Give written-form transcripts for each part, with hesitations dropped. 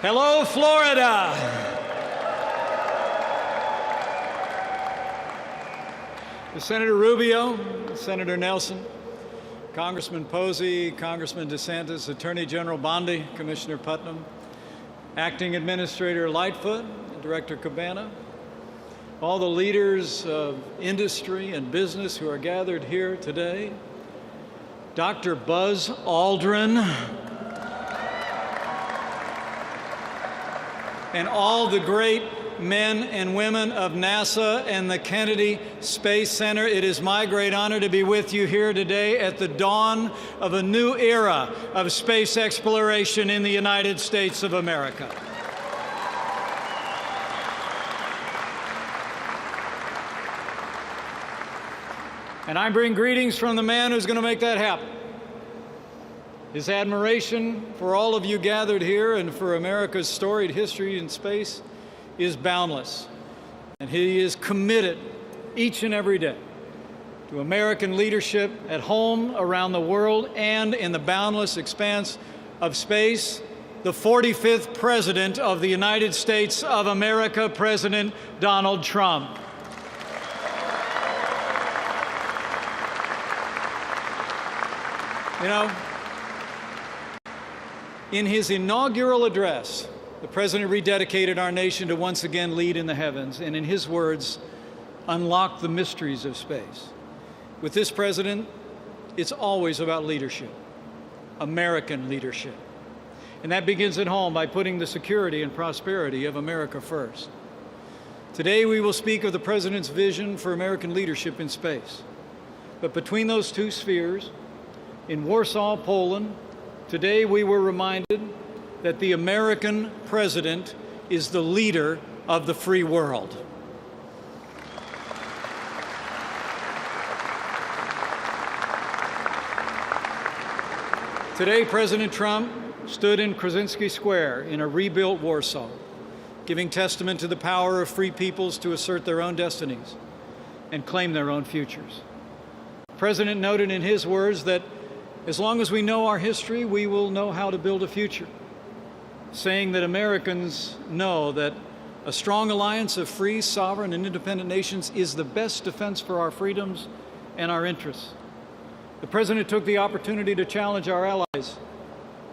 Hello, Florida. Senator Rubio, Senator Nelson, Congressman Posey, Congressman DeSantis, Attorney General Bondi, Commissioner Putnam, Acting Administrator Lightfoot, Director Cabana, all the leaders of industry and business who are gathered here today, Dr. Buzz Aldrin, and all the great men and women of NASA and the Kennedy Space Center. It is my great honor to be with you here today at the dawn of a new era of space exploration in the United States of America. And I bring greetings from the man who's going to make that happen. His admiration for all of you gathered here and for America's storied history in space is boundless. And he is committed each and every day to American leadership at home, around the world, and in the boundless expanse of space. The 45th President of the United States of America, President Donald Trump. You know, in his inaugural address, the President rededicated our nation to once again lead in the heavens, and in his words, unlock the mysteries of space. With this President, it's always about leadership, American leadership. And that begins at home by putting the security and prosperity of America first. Today, we will speak of the President's vision for American leadership in space. But between those two spheres, in Warsaw, Poland, today we were reminded that the American president is the leader of the free world. Today, President Trump stood in Krasinski Square in a rebuilt Warsaw, giving testament to the power of free peoples to assert their own destinies and claim their own futures. The President noted in his words that as long as we know our history, we will know how to build a future, saying that Americans know that a strong alliance of free, sovereign, and independent nations is the best defense for our freedoms and our interests. The President took the opportunity to challenge our allies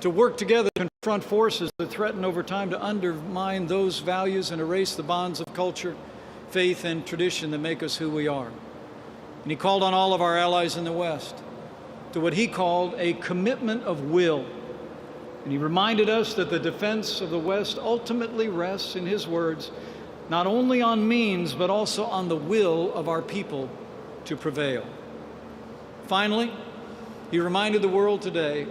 to work together to confront forces that threaten over time to undermine those values and erase the bonds of culture, faith, and tradition that make us who we are. And he called on all of our allies in the West to what he called a commitment of will. And he reminded us that the defense of the West ultimately rests, in his words, not only on means, but also on the will of our people to prevail. Finally, he reminded the world today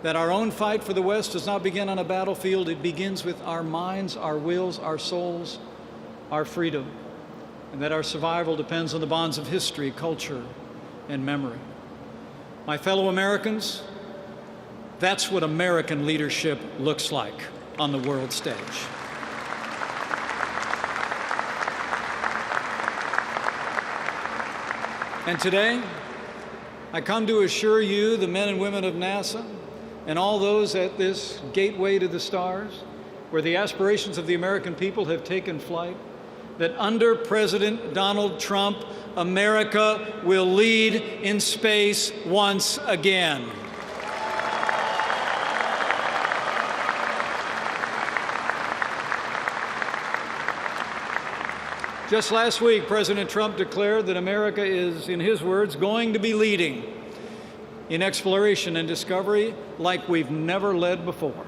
that our own fight for the West does not begin on a battlefield. It begins with our minds, our wills, our souls, our freedom, and that our survival depends on the bonds of history, culture, and memory. My fellow Americans, that's what American leadership looks like on the world stage. And today, I come to assure you, the men and women of NASA, and all those at this gateway to the stars, where the aspirations of the American people have taken flight, that under President Donald Trump, America will lead in space once again. Just last week, President Trump declared that America is, in his words, going to be leading in exploration and discovery like we've never led before.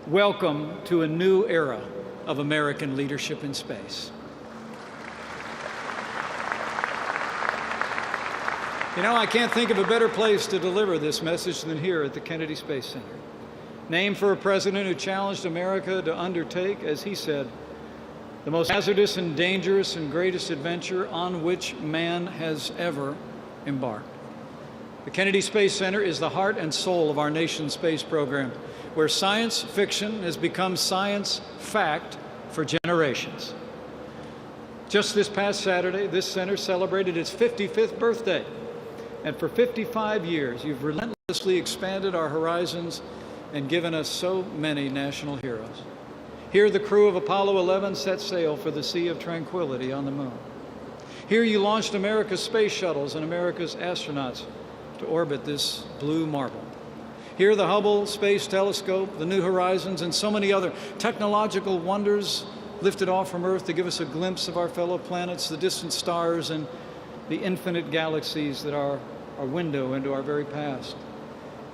Welcome to a new era of American leadership in space. You know, I can't think of a better place to deliver this message than here at the Kennedy Space Center, named for a president who challenged America to undertake, as he said, the most hazardous and dangerous and greatest adventure on which man has ever embarked. The Kennedy Space Center is the heart and soul of our nation's space program, where science fiction has become science fact for generations. Just this past Saturday, this center celebrated its 55th birthday. And for 55 years, you've relentlessly expanded our horizons and given us so many national heroes. Here, the crew of Apollo 11 set sail for the Sea of Tranquility on the moon. Here, you launched America's space shuttles and America's astronauts to orbit this blue marble. Here, the Hubble Space Telescope, the New Horizons, and so many other technological wonders lifted off from Earth to give us a glimpse of our fellow planets, the distant stars, and the infinite galaxies that are our window into our very past.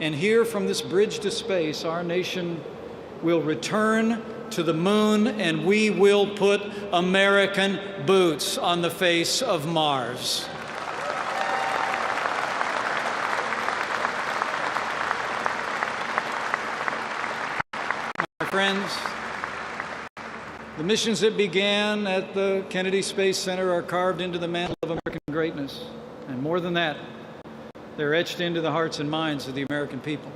And here, from this bridge to space, our nation will return to the moon, and we will put American boots on the face of Mars. My friends, the missions that began at the Kennedy Space Center are carved into the mantle of American greatness. And more than that, they're etched into the hearts and minds of the American people.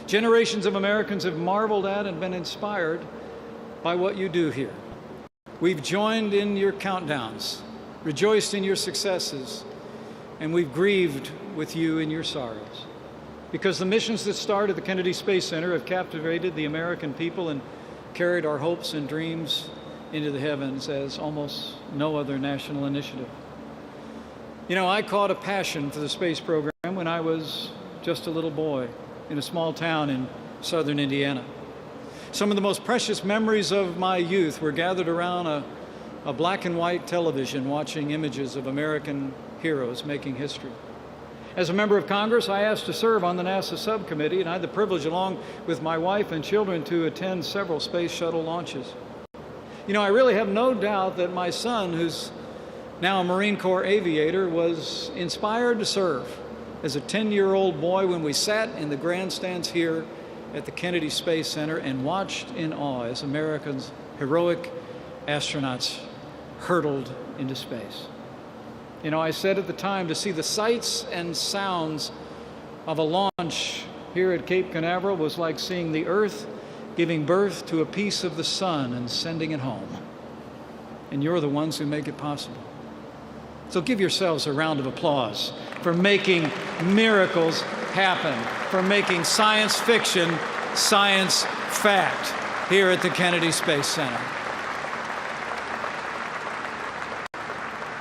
Generations of Americans have marveled at and been inspired by what you do here. We've joined in your countdowns, rejoiced in your successes, and we've grieved with you in your sorrows. Because the missions that started at the Kennedy Space Center have captivated the American people and carried our hopes and dreams into the heavens as almost no other national initiative. You know, I caught a passion for the space program when I was just a little boy in a small town in southern Indiana. Some of the most precious memories of my youth were gathered around a black and white television watching images of American heroes making history. As a member of Congress, I asked to serve on the NASA subcommittee, and I had the privilege, along with my wife and children, to attend several space shuttle launches. You know, I really have no doubt that my son, who's now a Marine Corps aviator, was inspired to serve as a 10-year-old boy when we sat in the grandstands here at the Kennedy Space Center and watched in awe as America's heroic astronauts hurtled into space. You know, I said at the time, to see the sights and sounds of a launch here at Cape Canaveral was like seeing the Earth giving birth to a piece of the sun and sending it home. And you're the ones who make it possible. So give yourselves a round of applause for making miracles happen, for making science fiction science fact here at the Kennedy Space Center.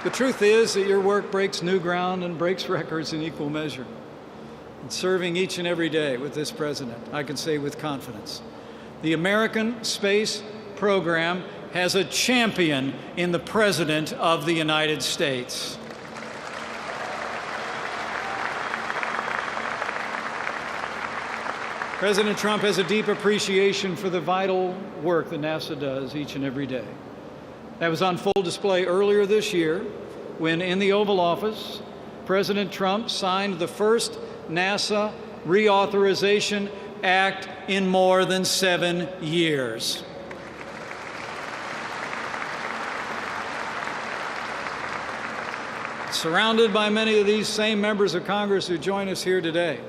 The truth is that your work breaks new ground and breaks records in equal measure. And serving each and every day with this president, I can say with confidence, the American space program has a champion in the President of the United States. President Trump has a deep appreciation for the vital work that NASA does each and every day. That was on full display earlier this year when, in the Oval Office, President Trump signed the first NASA Reauthorization Act in more than 7 years. Surrounded by many of these same members of Congress who join us here today,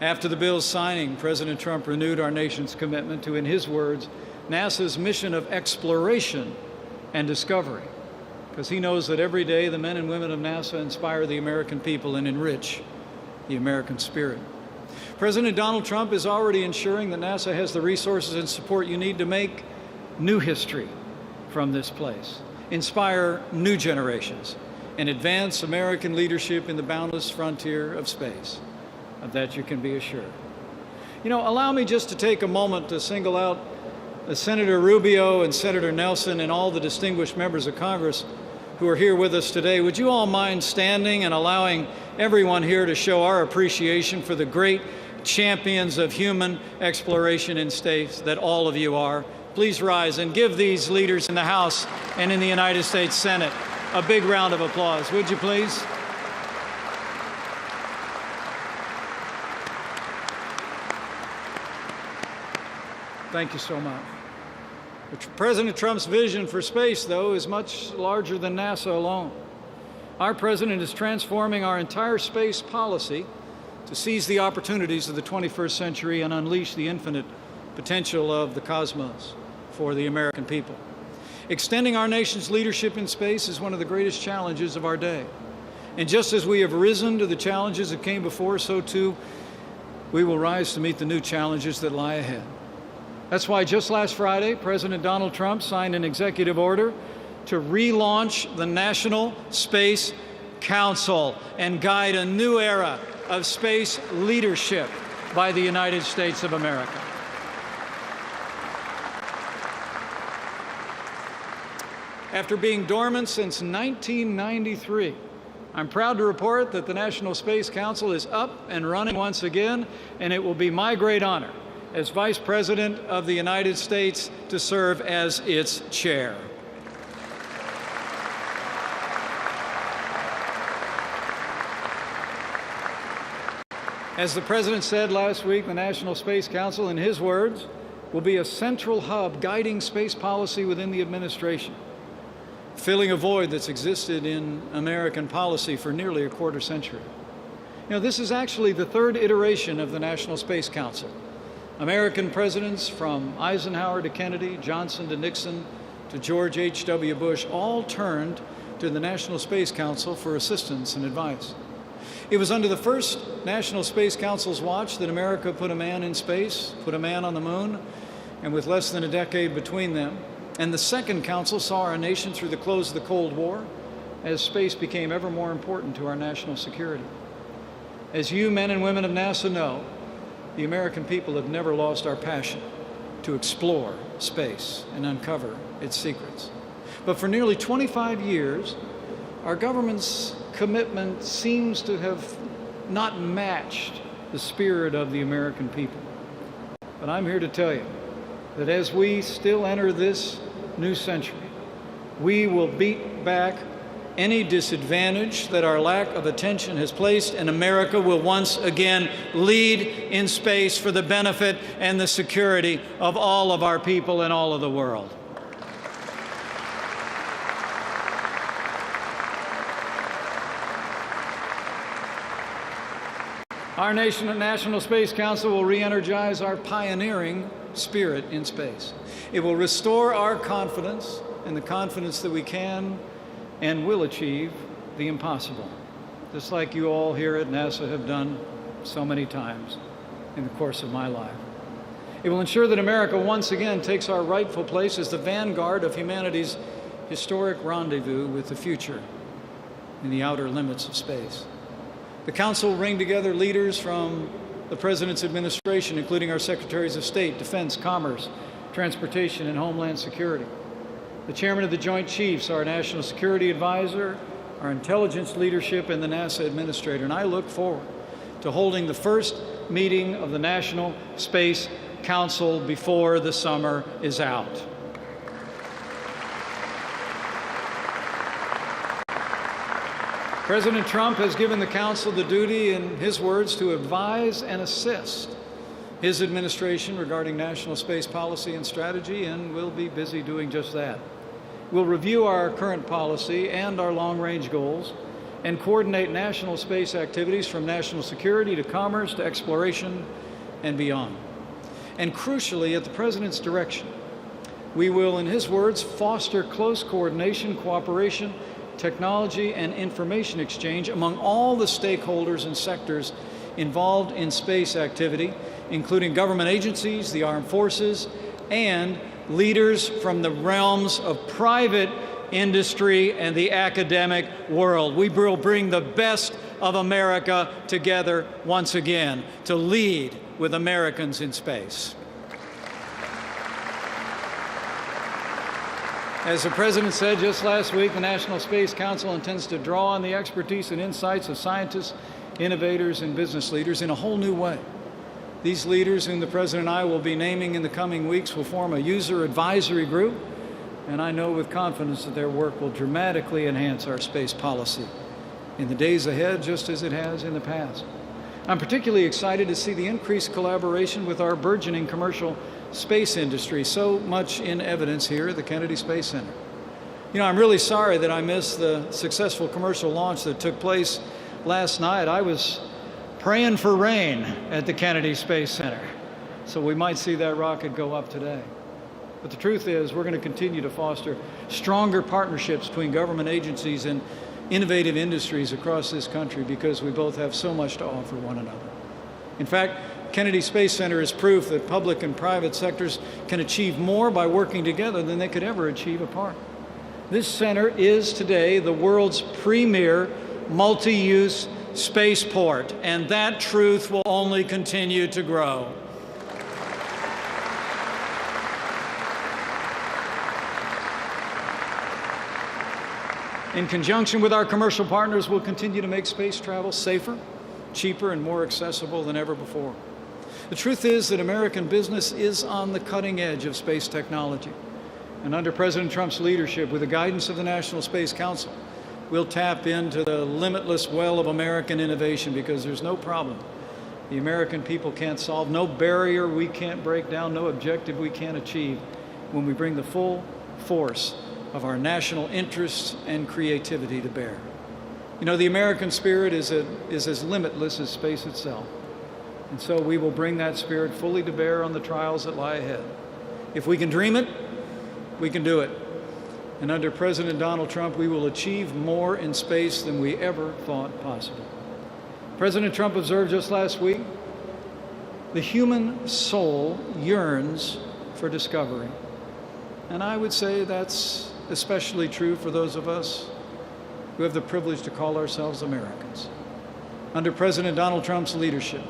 after the bill's signing, President Trump renewed our nation's commitment to, in his words, NASA's mission of exploration and discovery, because he knows that every day the men and women of NASA inspire the American people and enrich the American spirit. President Donald Trump is already ensuring that NASA has the resources and support you need to make new history from this place, inspire new generations, and advance American leadership in the boundless frontier of space. Of that you can be assured. You know, allow me just to take a moment to single out Senator Rubio and Senator Nelson and all the distinguished members of Congress who are here with us today. Would you all mind standing and allowing everyone here to show our appreciation for the great champions of human exploration in space that all of you are? Please rise and give these leaders in the House and in the United States Senate a big round of applause, would you please? Thank you so much. President Trump's vision for space, though, is much larger than NASA alone. Our president is transforming our entire space policy to seize the opportunities of the 21st century and unleash the infinite potential of the cosmos for the American people. Extending our nation's leadership in space is one of the greatest challenges of our day. And just as we have risen to the challenges that came before, so too we will rise to meet the new challenges that lie ahead. That's why just last Friday, President Donald Trump signed an executive order to relaunch the National Space Council and guide a new era of space leadership by the United States of America. After being dormant since 1993, I'm proud to report that the National Space Council is up and running once again, and it will be my great honor as Vice President of the United States to serve as its chair. As the President said last week, the National Space Council, in his words, will be a central hub guiding space policy within the administration, filling a void that's existed in American policy for nearly a quarter century. You know, this is actually the third iteration of the National Space Council. American presidents from Eisenhower to Kennedy, Johnson to Nixon to George H.W. Bush all turned to the National Space Council for assistance and advice. It was under the first National Space Council's watch that America put a man in space, put a man on the moon, and with less than a decade between them. And the second council saw our nation through the close of the Cold War as space became ever more important to our national security. As you men and women of NASA know, the American people have never lost our passion to explore space and uncover its secrets. But for nearly 25 years, our government's commitment seems to have not matched the spirit of the American people. But I'm here to tell you that as we still enter this new century, we will beat back any disadvantage that our lack of attention has placed, and America will once again lead in space for the benefit and the security of all of our people and all of the world. Our National Space Council will re-energize our pioneering spirit in space. It will restore our confidence and the confidence that we can and will achieve the impossible, just like you all here at NASA have done so many times in the course of my life. It will ensure that America once again takes our rightful place as the vanguard of humanity's historic rendezvous with the future in the outer limits of space. The Council will bring together leaders from the President's administration, including our Secretaries of State, Defense, Commerce, Transportation, and Homeland Security. The Chairman of the Joint Chiefs, our National Security Advisor, our intelligence leadership, and the NASA Administrator. And I look forward to holding the first meeting of the National Space Council before the summer is out. President Trump has given the Council the duty, in his words, to advise and assist his administration regarding national space policy and strategy, and we'll be busy doing just that. We'll review our current policy and our long-range goals and coordinate national space activities from national security to commerce to exploration and beyond. And crucially, at the President's direction, we will, in his words, foster close coordination, cooperation, technology, and information exchange among all the stakeholders and sectors involved in space activity, including government agencies, the armed forces, and leaders from the realms of private industry and the academic world. We will bring the best of America together once again to lead with Americans in space. As the President said just last week, the National Space Council intends to draw on the expertise and insights of scientists, innovators, and business leaders in a whole new way. These leaders, whom the President and I will be naming in the coming weeks, will form a user advisory group, and I know with confidence that their work will dramatically enhance our space policy in the days ahead, just as it has in the past. I'm particularly excited to see the increased collaboration with our burgeoning commercial space industry, so much in evidence here at the Kennedy Space Center. You know, I'm really sorry that I missed the successful commercial launch that took place last night. I was praying for rain at the Kennedy Space Center, so we might see that rocket go up today. But the truth is, we're going to continue to foster stronger partnerships between government agencies and innovative industries across this country because we both have so much to offer one another. In fact, Kennedy Space Center is proof that public and private sectors can achieve more by working together than they could ever achieve apart. This center is today the world's premier multi-use spaceport, and that truth will only continue to grow. In conjunction with our commercial partners, we'll continue to make space travel safer, cheaper, and more accessible than ever before. The truth is that American business is on the cutting edge of space technology. And under President Trump's leadership, with the guidance of the National Space Council, we'll tap into the limitless well of American innovation, because there's no problem the American people can't solve, no barrier we can't break down, no objective we can't achieve when we bring the full force of our national interests and creativity to bear. You know, the American spirit is as limitless as space itself. And so we will bring that spirit fully to bear on the trials that lie ahead. If we can dream it, we can do it. And under President Donald Trump, we will achieve more in space than we ever thought possible. President Trump observed just last week, the human soul yearns for discovery. And I would say that's especially true for those of us who have the privilege to call ourselves Americans. Under President Donald Trump's leadership,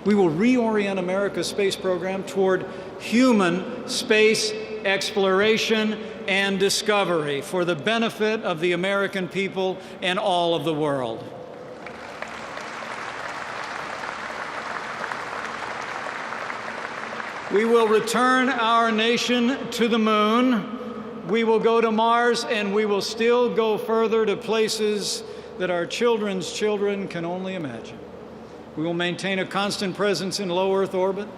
we will reorient America's space program toward human space exploration and discovery for the benefit of the American people and all of the world. We will return our nation to the moon. We will go to Mars, and we will still go further to places that our children's children can only imagine. We will maintain a constant presence in low Earth orbit,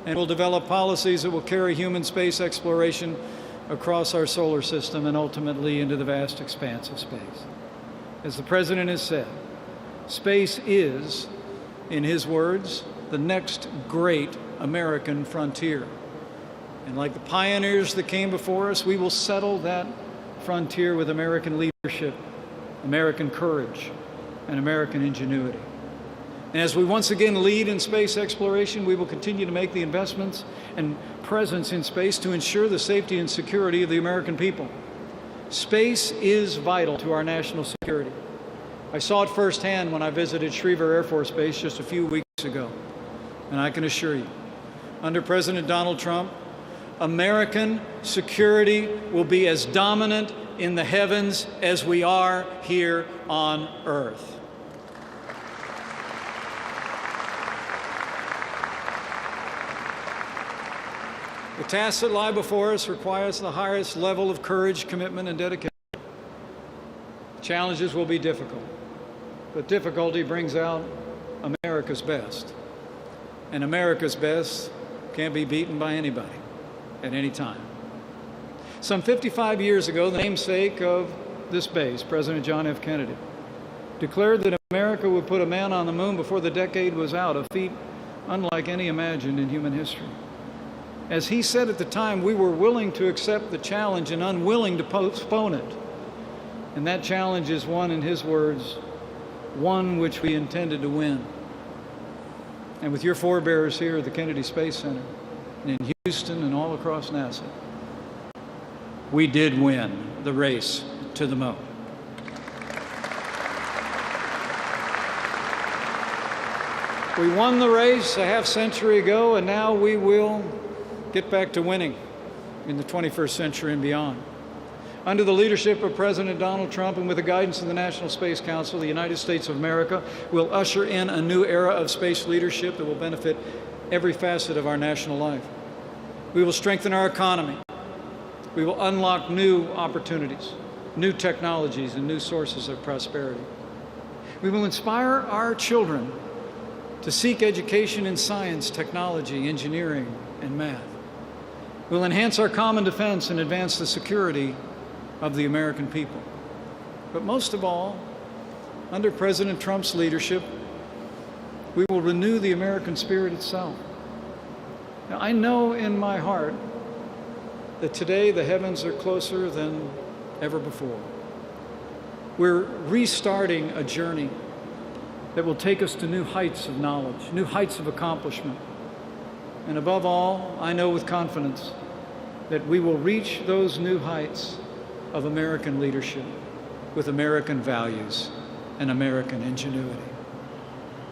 and we'll develop policies that will carry human space exploration across our solar system and ultimately into the vast expanse of space. As the President has said, space is, in his words, the next great American frontier. And like the pioneers that came before us, we will settle that frontier with American leadership, American courage, and American ingenuity. And as we once again lead in space exploration, we will continue to make the investments and presence in space to ensure the safety and security of the American people. Space is vital to our national security. I saw it firsthand when I visited Schriever Air Force Base just a few weeks ago. And I can assure you, under President Donald Trump, American security will be as dominant in the heavens as we are here on Earth. The tasks that lie before us requires the highest level of courage, commitment, and dedication. Challenges will be difficult, but difficulty brings out America's best. And America's best can't be beaten by anybody at any time. Some 55 years ago, the namesake of this base, President John F. Kennedy, declared that America would put a man on the moon before the decade was out, a feat unlike any imagined in human history. As he said at the time, we were willing to accept the challenge and unwilling to postpone it. And that challenge is one, in his words, one which we intended to win. And with your forebears here at the Kennedy Space Center, and in Houston and all across NASA, we did win the race to the moon. We won the race a half century ago, and now we will get back to winning in the 21st century and beyond. Under the leadership of President Donald Trump and with the guidance of the National Space Council, the United States of America will usher in a new era of space leadership that will benefit every facet of our national life. We will strengthen our economy. We will unlock new opportunities, new technologies, and new sources of prosperity. We will inspire our children to seek education in science, technology, engineering, and math. We'll enhance our common defense and advance the security of the American people. But most of all, under President Trump's leadership, we will renew the American spirit itself. Now, I know in my heart that today the heavens are closer than ever before. We're restarting a journey that will take us to new heights of knowledge, new heights of accomplishment. And above all, I know with confidence that we will reach those new heights of American leadership with American values and American ingenuity.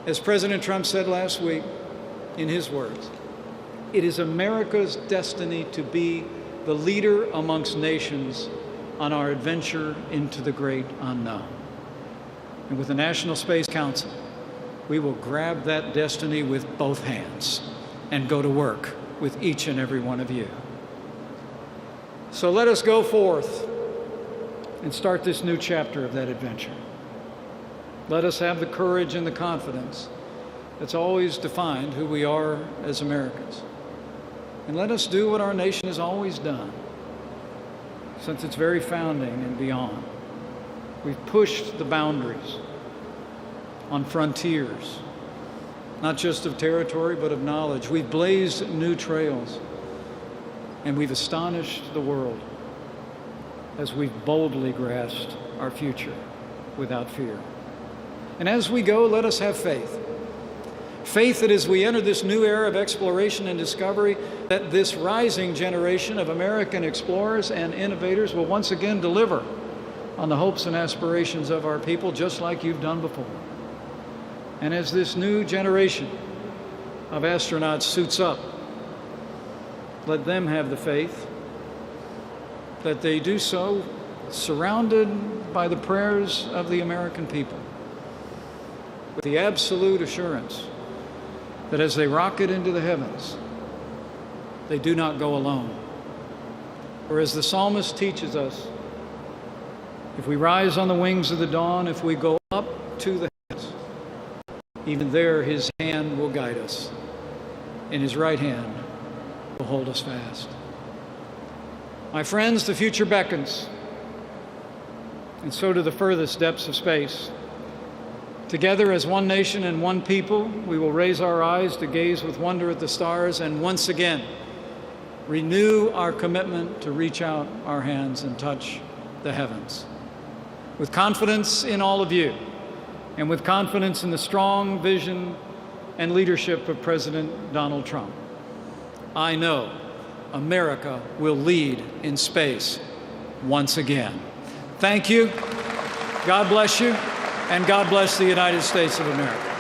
As President Trump said last week, in his words, it is America's destiny to be the leader amongst nations on our adventure into the great unknown. And with the National Space Council, we will grab that destiny with both hands and go to work with each and every one of you. So let us go forth and start this new chapter of that adventure. Let us have the courage and the confidence that's always defined who we are as Americans. And let us do what our nation has always done since its very founding and beyond. We've pushed the boundaries on frontiers, not just of territory, but of knowledge. We've blazed new trails, and we've astonished the world as we've boldly grasped our future without fear. And as we go, let us have faith. Faith that as we enter this new era of exploration and discovery, that this rising generation of American explorers and innovators will once again deliver on the hopes and aspirations of our people, just like you've done before. And as this new generation of astronauts suits up, let them have the faith that they do so surrounded by the prayers of the American people, with the absolute assurance that as they rocket into the heavens, they do not go alone. For as the psalmist teaches us, if we rise on the wings of the dawn, if we go up to the heavens, even there his hand will guide us, and his right hand will hold us fast. My friends, the future beckons, and so do the furthest depths of space. Together as one nation and one people, we will raise our eyes to gaze with wonder at the stars and once again renew our commitment to reach out our hands and touch the heavens. With confidence in all of you, and with confidence in the strong vision and leadership of President Donald Trump, I know America will lead in space once again. Thank you. God bless you. And God bless the United States of America.